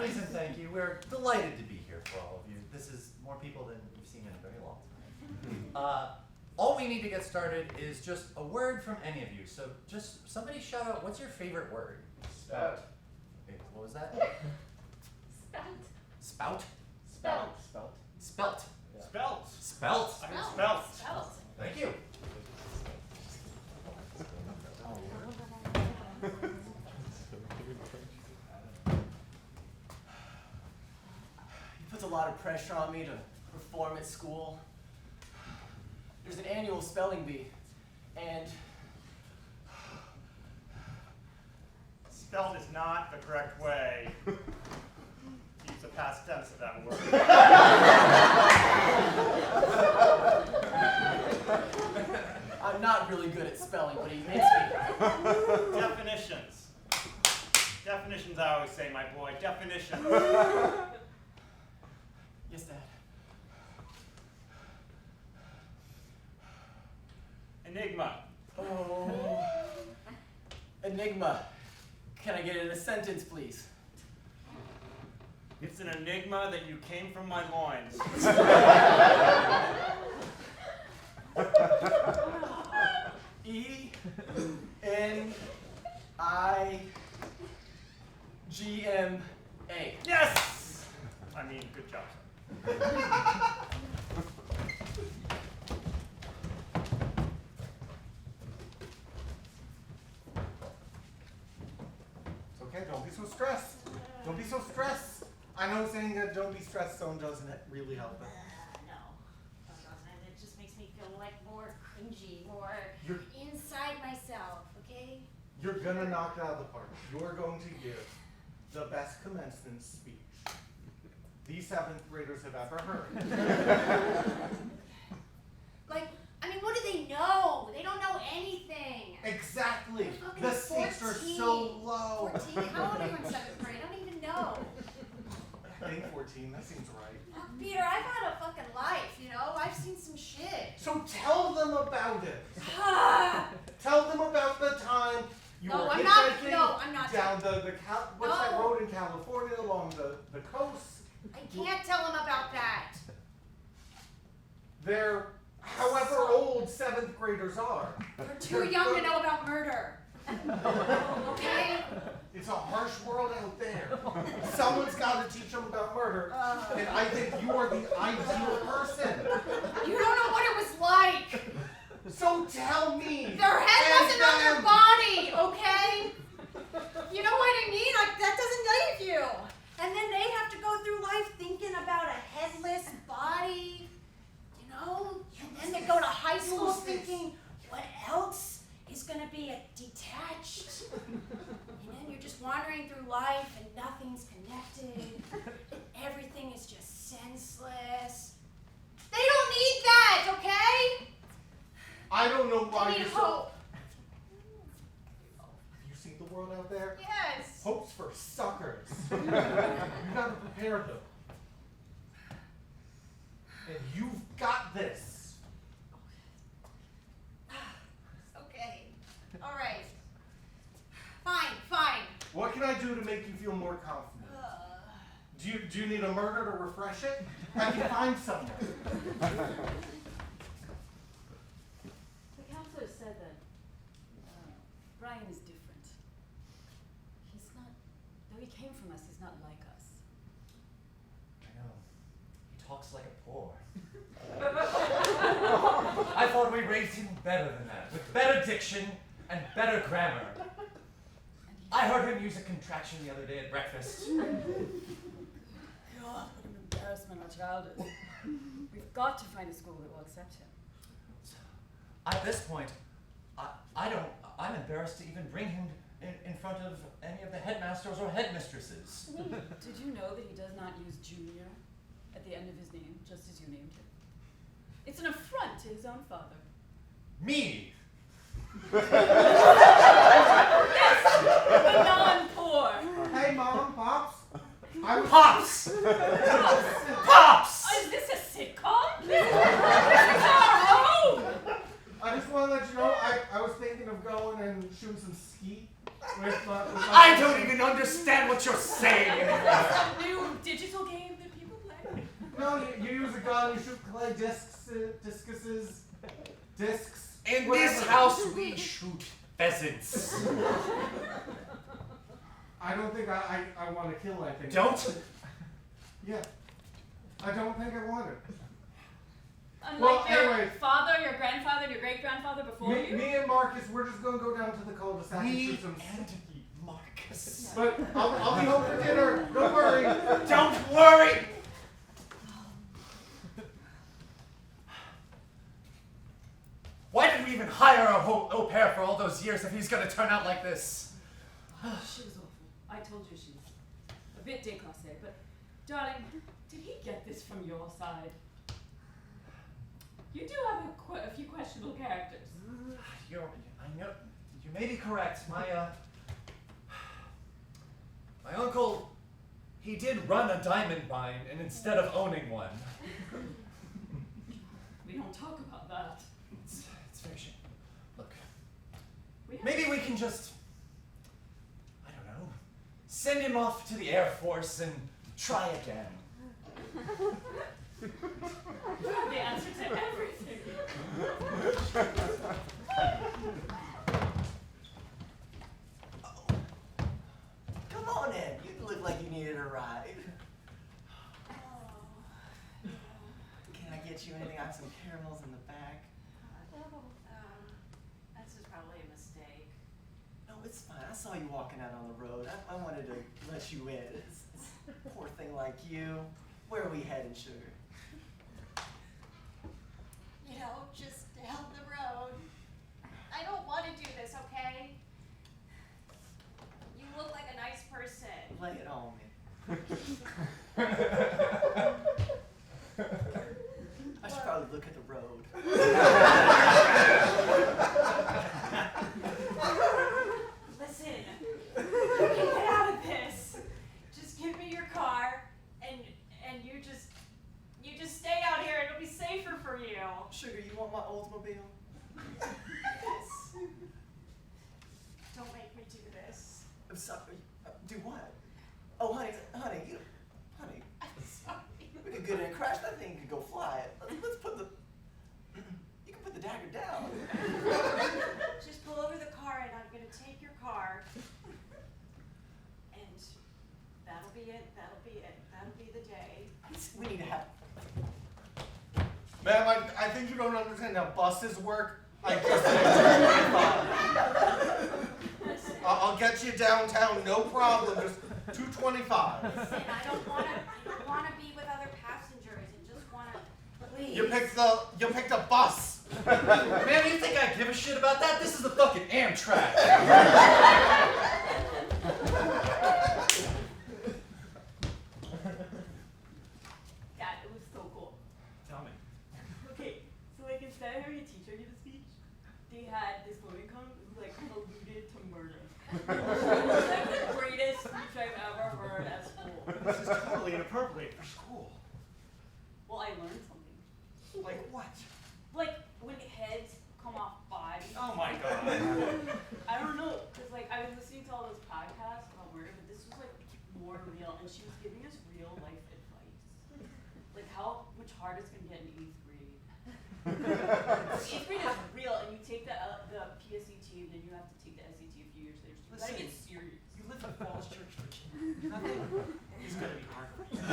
Please and thank you. We're delighted to be here for all of you. This is more people than we've seen in a very long time. All we need to get started is just a word from any of you. So just somebody shout out, what's your favorite word? Spout. Okay, what was that? Spout. Spout? Spelt. Spelt. Spelt. Yeah. Spelt. Spelt. I mean spelt. Spelt. Thank you. He puts a lot of pressure on me to perform at school. There's an annual spelling bee, and Spelt is not the correct way to use the past tense of that word. I'm not really good at spelling, but he makes me. Definitions. Definitions, I always say, my boy. Definitions. Yes, Dad. Enigma. Oh. Enigma. Can I get it in a sentence, please? It's an enigma that you came from my loins. E-N-I-G-M-A. Yes! I mean, good job, sir. It's okay, don't be so stressed. Don't be so stressed. I know saying that don't be stressed so doesn't really help it. No, that doesn't. It just makes me feel like more cringy, more You're- inside myself, okay? You're gonna knock it out of the park. You're going to give the best commencement speech these 7th graders have ever heard. Like, I mean, what do they know? They don't know anything. Exactly. They're fucking The stakes are 14. so low. 14? How old are you in 7th grade? I don't even know. I think 14, that seems right. Look, Peter, I've had a fucking life, you know? I've seen some shit. So tell them about it. Ah! Tell them about the time you No, were I'm not- hitchhiking no, I'm not down what's that No. road in California along the coast. I can't tell them about that. They're however old 7th graders are. They're too young to know about murder. Okay? It's a harsh world out there. Someone's got to teach them about murder, and I think you are the ideal person. You don't know what it was like. So tell me. Their head and wasn't on their them. body, okay? You know what I mean? Like, that doesn't leave you. And then they have to go through life thinking about a headless body, you know? And then they go to high school Use this. thinking, what else is going to be detached? And then you're just wandering through life and nothing's connected. Everything is just senseless. They don't need that, okay? I don't know why They you're need so. hope. Have you seen the world out there? Yes. Hope's for suckers. You gotta prepare them. And you've got this. Okay. All right. Fine. What can I do to make you feel more confident? Do you need a murder to refresh it? I can find someone. The counselor said that Brian is different. He's not, though he came from us, he's not like us. I know. He talks like a poor. I thought we raised him better than that, with better diction and better grammar. I heard him use a contraction the other day at breakfast. God, what an embarrassment our child is. We've got to find a school that will accept him. At this point, I'm embarrassed to even bring him in front of any of the headmasters or headmistresses. Did you know that he does not use junior at the end of his name, just as you named him? It's an affront to his own father. Me! The non-poor. Hey, Mom, Pops. Pops! Pops! Oh, is this a sitcom? This is our home! I just want to let you know, I was thinking of going and shooting some skeet. I don't even understand what you're saying anymore. Some new digital game that people play. No, you use a gun, you shoot clay discuses, discs. In whatever. this house, we shoot pheasants. I don't think I want to kill anything. Don't? Yeah. I don't think I want it. Unlike Well, your anyway. father, your grandfather, and your great-grandfather before you. Me and Marcus, we're just going to go down to the cul-de-sac and Me shoot some. and Marcus. But I'll be home for dinner. Don't worry. Don't worry! Why did we even hire a au pair for all those years if he's gonna turn out like this? She was awful. I told you she was a bit déclassée, but darling, did he get this from your side? You do have a few questionable characters. I know, you may be correct. My uncle, he did run a diamond mine, and instead of owning one, We don't talk about that. it's very shame. Look, We have maybe we can just, I don't know, send him off to the Air Force and try again. You have the answer to everything. Come on in. You look like you needed a ride. Can I get you anything? I have some caramels in the back. This is probably a mistake. No, it's fine. I saw you walking out on the road. I wanted to let you in. It's a poor thing like you. Where are we heading, sugar? You know, just down the road. I don't want to do this, okay? You look like a nice person. Lay it on me. I should probably look at the road. Listen, you can get out of this. Just give me your car, and you just stay out here. It'll be safer for you. Sugar, you want my Oldsmobile? Yes. Don't make me do this. I'm sorry. Do what? Oh, honey, honey. I'm sorry. We could get in and crash that thing. Could go fly. Let's put the. You can put the dagger down. Just pull over the car, and I'm gonna take your car, and that'll be it. That'll be it. That'll be the day. We need to have. Ma'am, I think you don't understand how buses work. I just Listen, I'll get you downtown, no problem. Just 225. listen, I don't wanna be with other passengers. I just wanna, please. You picked a bus. Man, you think I give a shit about that? This is the fucking Amtrak. Dad, it was so cool. Tell me. Okay, so like instead of having a teacher give a speech, they had this woman come who like alluded to murder. It was like the greatest speech I've ever heard at school. This is totally inappropriate for school. Well, I learned something. Like what? Like when heads come off bodies. Oh my god. I don't know, cause like I was listening to all those podcasts about murder, but this was like more real, and she was giving us real life advice, like how much harder it's gonna get in 8th grade. 8th grade is real, and you take the PSET, and then you have to take the SAT a few years later. So you gotta Listen, get serious. You live in Falls Church, Virginia. Nothing is gonna be hard for you.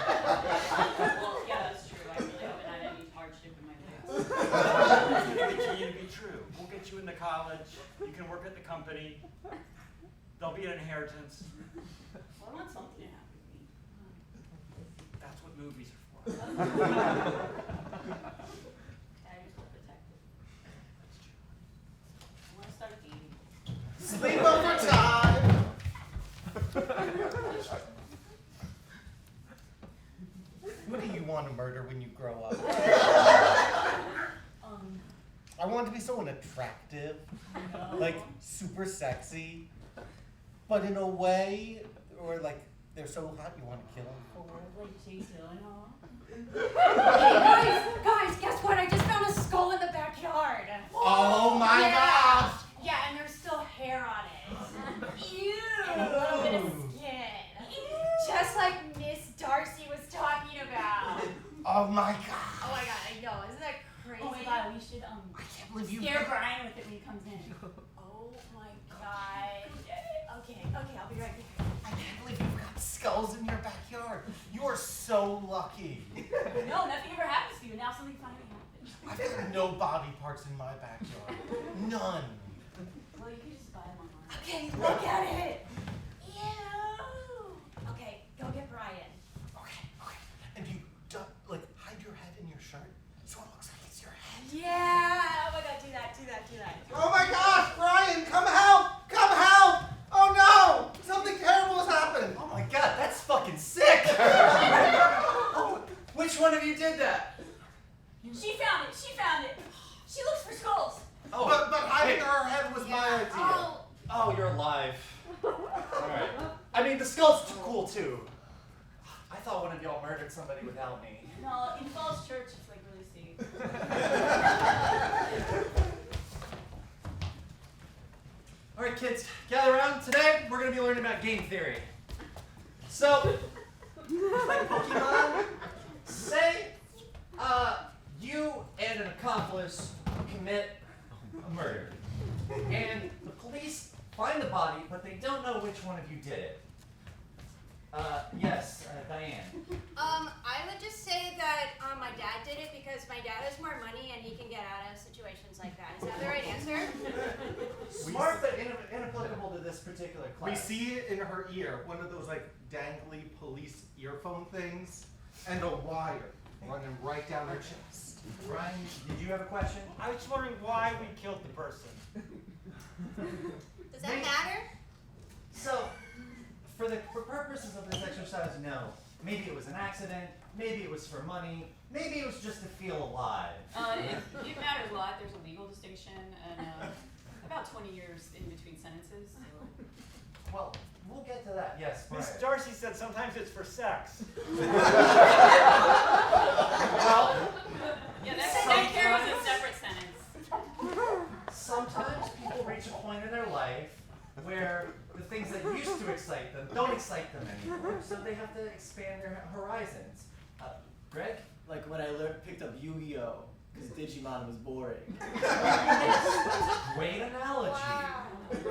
Well, yeah, that's true. I really haven't had any hardship in my life. It's gonna continue to be true. We'll get you into college. You can work at the company. There'll be an inheritance. Well, I want something to happen to me. That's what movies are for. I just want protected. I want to start dating. Sleepover time. What do you want to murder when you grow up? I want to be someone attractive, like super sexy, but in a way, or like they're so hot you want to kill them for it. Like Jay Gyllenhaal. Hey, guys, guess what? I just found a skull in the backyard. my gosh! Yeah, and there's still hair on it. Ew. And a little bit of skin. Just like Miss Darcy was talking about. Oh my god! Oh my god, I know. Isn't that crazy? Oh my god, we should I can't believe you. scare Brian with it when he comes in. Oh my god. Okay, I'll be right back. I can't believe you've got skulls in your backyard. You are so lucky. No, nothing ever happens to you. Now something finally happened. I've got no body parts in my backyard. None. Well, you can just buy them online. Okay, look at it. Ew. Okay, go get Brian. Okay. And you like hide your head in your shirt so it looks like it's your head. Yeah. Oh my god, do that. Oh my gosh, Brian, come help! Come help! Oh no! Something terrible has happened! Oh my god, that's fucking sick! Oh, which one of you did that? She found it. She looks for skulls. Oh, But hiding her head was my idea. oh, you're alive. Alright. I mean, the skull's too cool, too. I thought one of y'all murdered somebody without me. No, in Falls Church, it's like really safe. Alright, kids, gather around. Today, we're going to be learning about game theory. So, Like Pokemon? say you and an accomplice commit a murder. And the police find the body, but they don't know which one of you did it. Yes, Diane. I would just say that my dad did it because my dad has more money and he can get out of situations like that. Is that the right answer? Smart, but inapplicable to this particular class. We see it in her ear, one of those like dangly police earphone things, and a wire running right down her chest. Brian, did you have a question? I was just wondering why we killed the person. Does that matter? So, for purposes of this exercise, no. Maybe it was an accident, maybe it was for money, maybe it was just to feel alive. It matters a lot. There's a legal distinction and about 20 years in between sentences. So. Well, we'll get to that. Yes, Brian. Miss Darcy said sometimes it's for sex. Well, Yeah, that carries a separate sentence. sometimes people reach a point in their life where the things that used to excite them don't excite them anymore, so they have to expand their horizons. Greg? Like when I picked up Yu-Gi-Oh! Because Digimon was boring. Great analogy. Wow.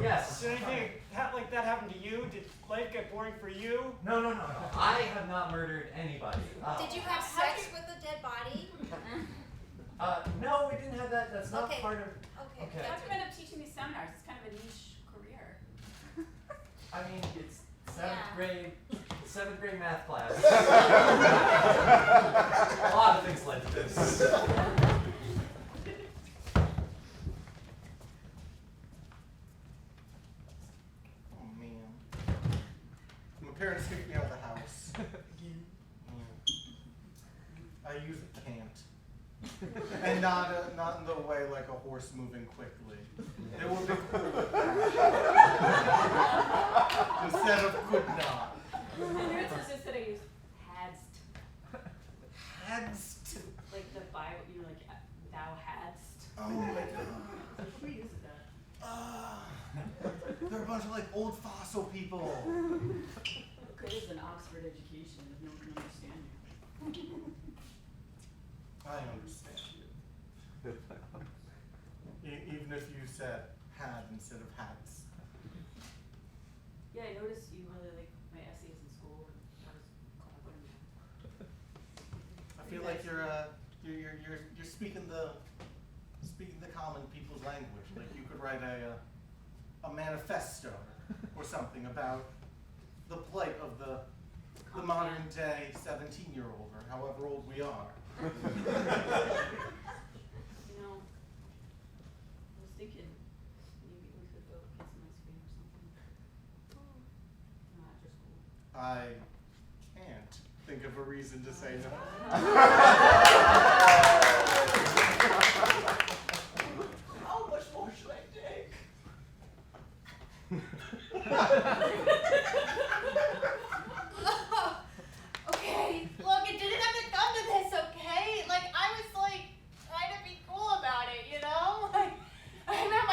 Yes. Did anything like that happen to you? Did life get boring for you? No. I have not murdered anybody. Did you have sex with a dead body? No, we didn't have that. That's not Okay. part of. Okay. Okay. How'd you end up teaching these seminars? It's kind of a niche career. I mean, it's Yeah. seventh grade math class. A lot of things led to this. Oh man. My parents kicked me out of the house. I usually can't. And not in the way like a horse moving quickly. It would be cool. Instead of could not. My parents insisted I use hadst. Hadst. Like the Bible, you like, thou hadst. Oh my god. Who uses that? They're a bunch of like old fossil people. Okay, this is an Oxford education, if no one can understand you. I understand you. Even if you said had instead of hats. Yeah, I noticed you really like my essays in school, and I was caught up on them. I feel like you're speaking the common people's language. Like you could write a manifesto or something about the plight of the modern day 17-year-old or however old we are. You know, I was thinking maybe we could go get some ice cream or something. No, after school. I can't think of a reason to say no. How much more should I take? Okay, look, it didn't have to come to this, okay? Like, I was like trying to be cool about it, you know? Like, I remember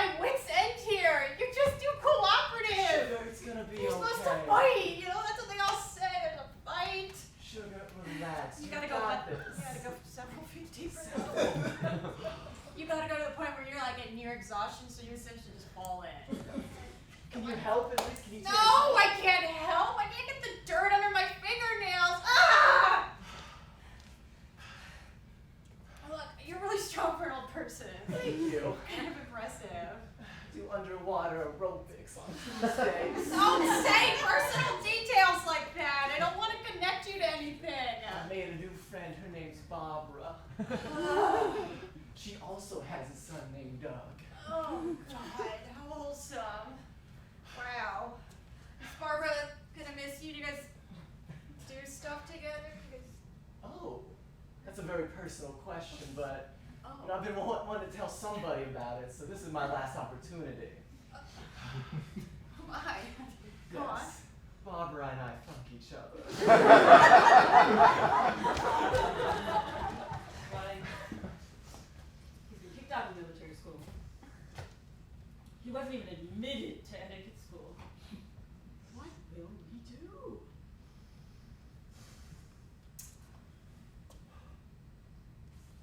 you gotta go to the point where you're like at near exhaustion, so you essentially just fall in. Can you help at least? Can you No, take I can't help. I can't get the dirt under my fingernails. Ah! Look, you're really strong for an old person. Thank you. Kind of impressive. Do underwater aerobics on Tuesdays. Don't say personal details like that. I don't want to connect you to anything. I made a new friend. Her name's Barbara. She also has a son named Doug. Oh, God. How wholesome. Wow. Is Barbara gonna miss you? Do you guys do stuff together? Oh, that's a very personal question, but Oh. you know, I've been wanting to tell somebody about it, so this is my last opportunity. Oh, my. Go on. Yes, Barbara and I funk each other. Why? He's been kicked out of military school. He wasn't even admitted to etiquette school. What will we do?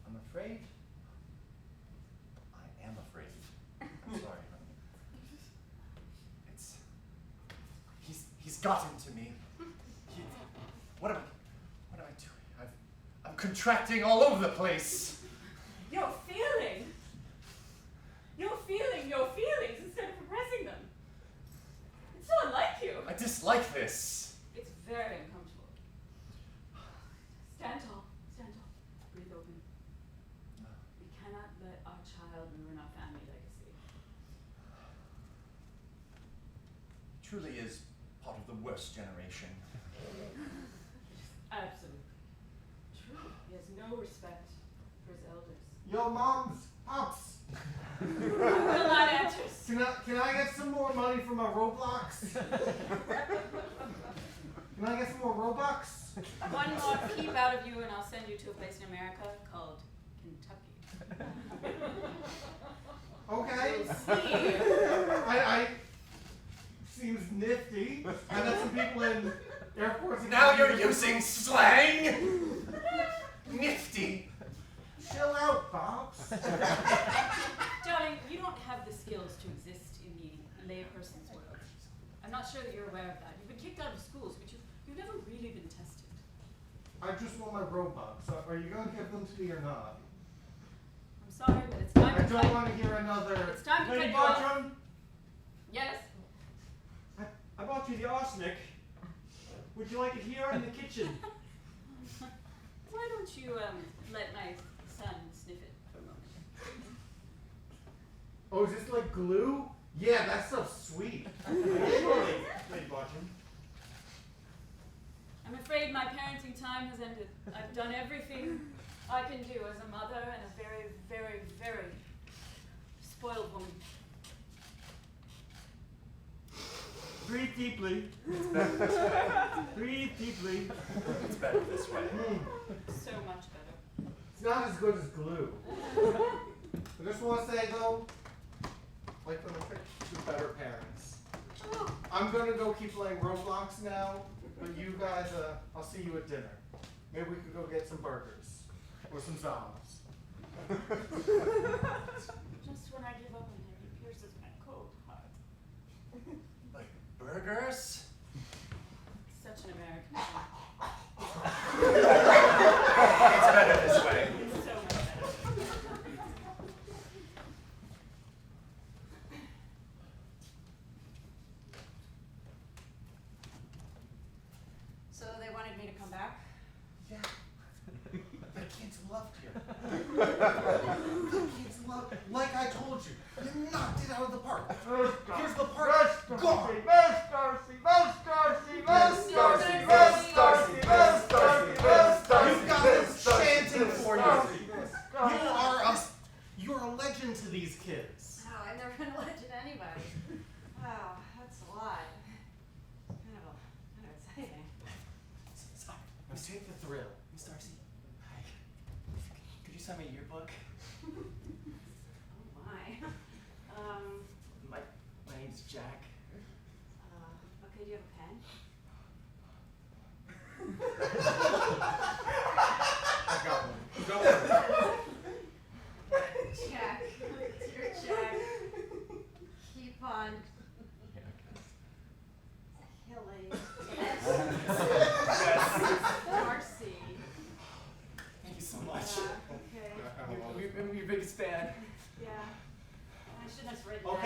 I'm afraid. I am afraid. I'm sorry, honey. He's gotten to me. What am I doing? I'm contracting all over the place. You're feeling your feelings instead of repressing them. It's so unlike you. I dislike this. It's very uncomfortable. Stand tall. Breathe open. We cannot let our child ruin our family legacy. He truly is part of the worst generation. Absolutely. True. He has no respect for his elders. Yo, moms, pops. Will not answer. Can I get some more money for my Roblox? Can I get some more Robux? One more peep out of you and I'll send you to a place in America called Kentucky. Okay. You'll see. I seems nifty. I got some people in airports. Now you're using slang. Nifty. Chill out, Pops. Darling, you don't have the skills to exist in the layperson's world. I'm not sure that you're aware of that. You've been kicked out of schools, but you've never really been tested. I just want my Robux. Are you gonna give them to me or not? I'm sorry, but it's time I to don't cut. want to hear another. It's time to Lady cut you off. Bartram, Yes. I bought you the arsenic. Would you like it here or in the kitchen? Why don't you let my son sniff it for a moment? Oh, is this like glue? Yeah, that stuff's sweet. Surely, Lady Bartram. I'm afraid my parenting time has ended. I've done everything I can do as a mother and a very, very, very spoiled woman. Breathe deeply. Breathe deeply. It's better this way. So much better. It's not as good as glue. I just want to say though, like when I picked two better parents. I'm gonna go keep playing Roblox now, but you guys, I'll see you at dinner. Maybe we could go get some burgers or some zombies. Just when I give up on him, he pierces my cold heart. Like burgers? Such an American thing. It's better this way. It's so much better. So they wanted me to come back? Yeah. The kids loved you. The kids loved, like I told you, you knocked it out of the park. Here's the park. Gone. You've got them chanting for you. You're a legend to these kids. Wow, I've never been a legend to anybody. Wow, that's a lot. Kind of exciting. Sorry, let's take the thrill. Miss Darcy, hi. Could you sign my yearbook? Oh my. My name's Jack. Okay, do you have a pen? I got one. Go on. Jack.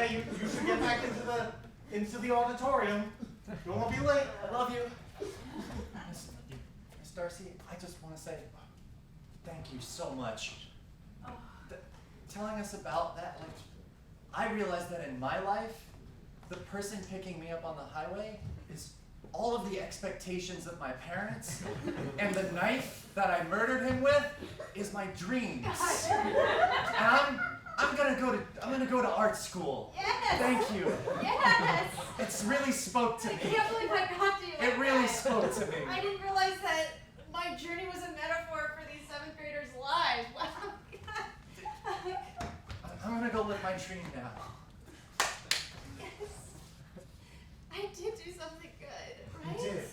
Okay, you should get back into the auditorium. You won't be late. I love you. Miss Darcy, I just want to say thank you so much. Telling us about that, like, I realized that in my life, the person picking me up on the highway is all of the expectations of my parents, and the knife that I murdered him with is my dreams. And I'm gonna go to art school. Yes. Thank you. Yes. It's really spoke to I me. can't believe I got to you. It really spoke to me. I didn't realize that my journey was a metaphor for these 7th graders' lives. Wow. I'm gonna go live my dream now. Yes. I did do something good, right? You did.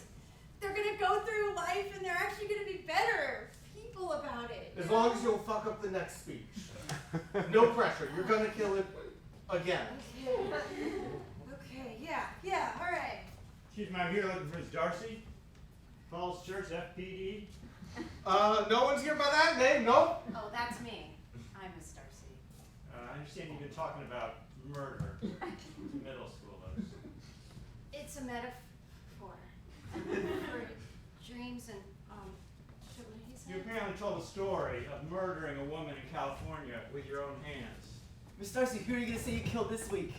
They're gonna go through life and they're actually gonna be better people about it. As long as you don't fuck up the next speech. No pressure. You're gonna kill it again. Okay, yeah, all right. Excuse me, I'm here looking for Miss Darcy. Falls Church, FPD. No one's here by that name. Nope. Oh, that's me. I'm Miss Darcy. I understand you've been talking about murder to middle schoolers. It's a metaphor for dreams and shit, what did he You say? apparently told a story of murdering a woman in California with your own hands. Miss Darcy, who are you gonna say you killed this week?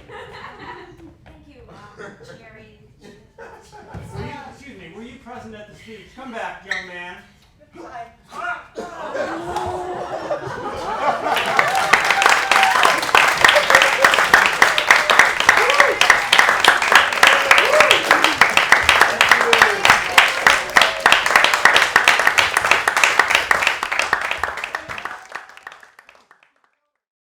Thank you, Jerry. Excuse me, were you present at the speech? Come back, young man. Hi.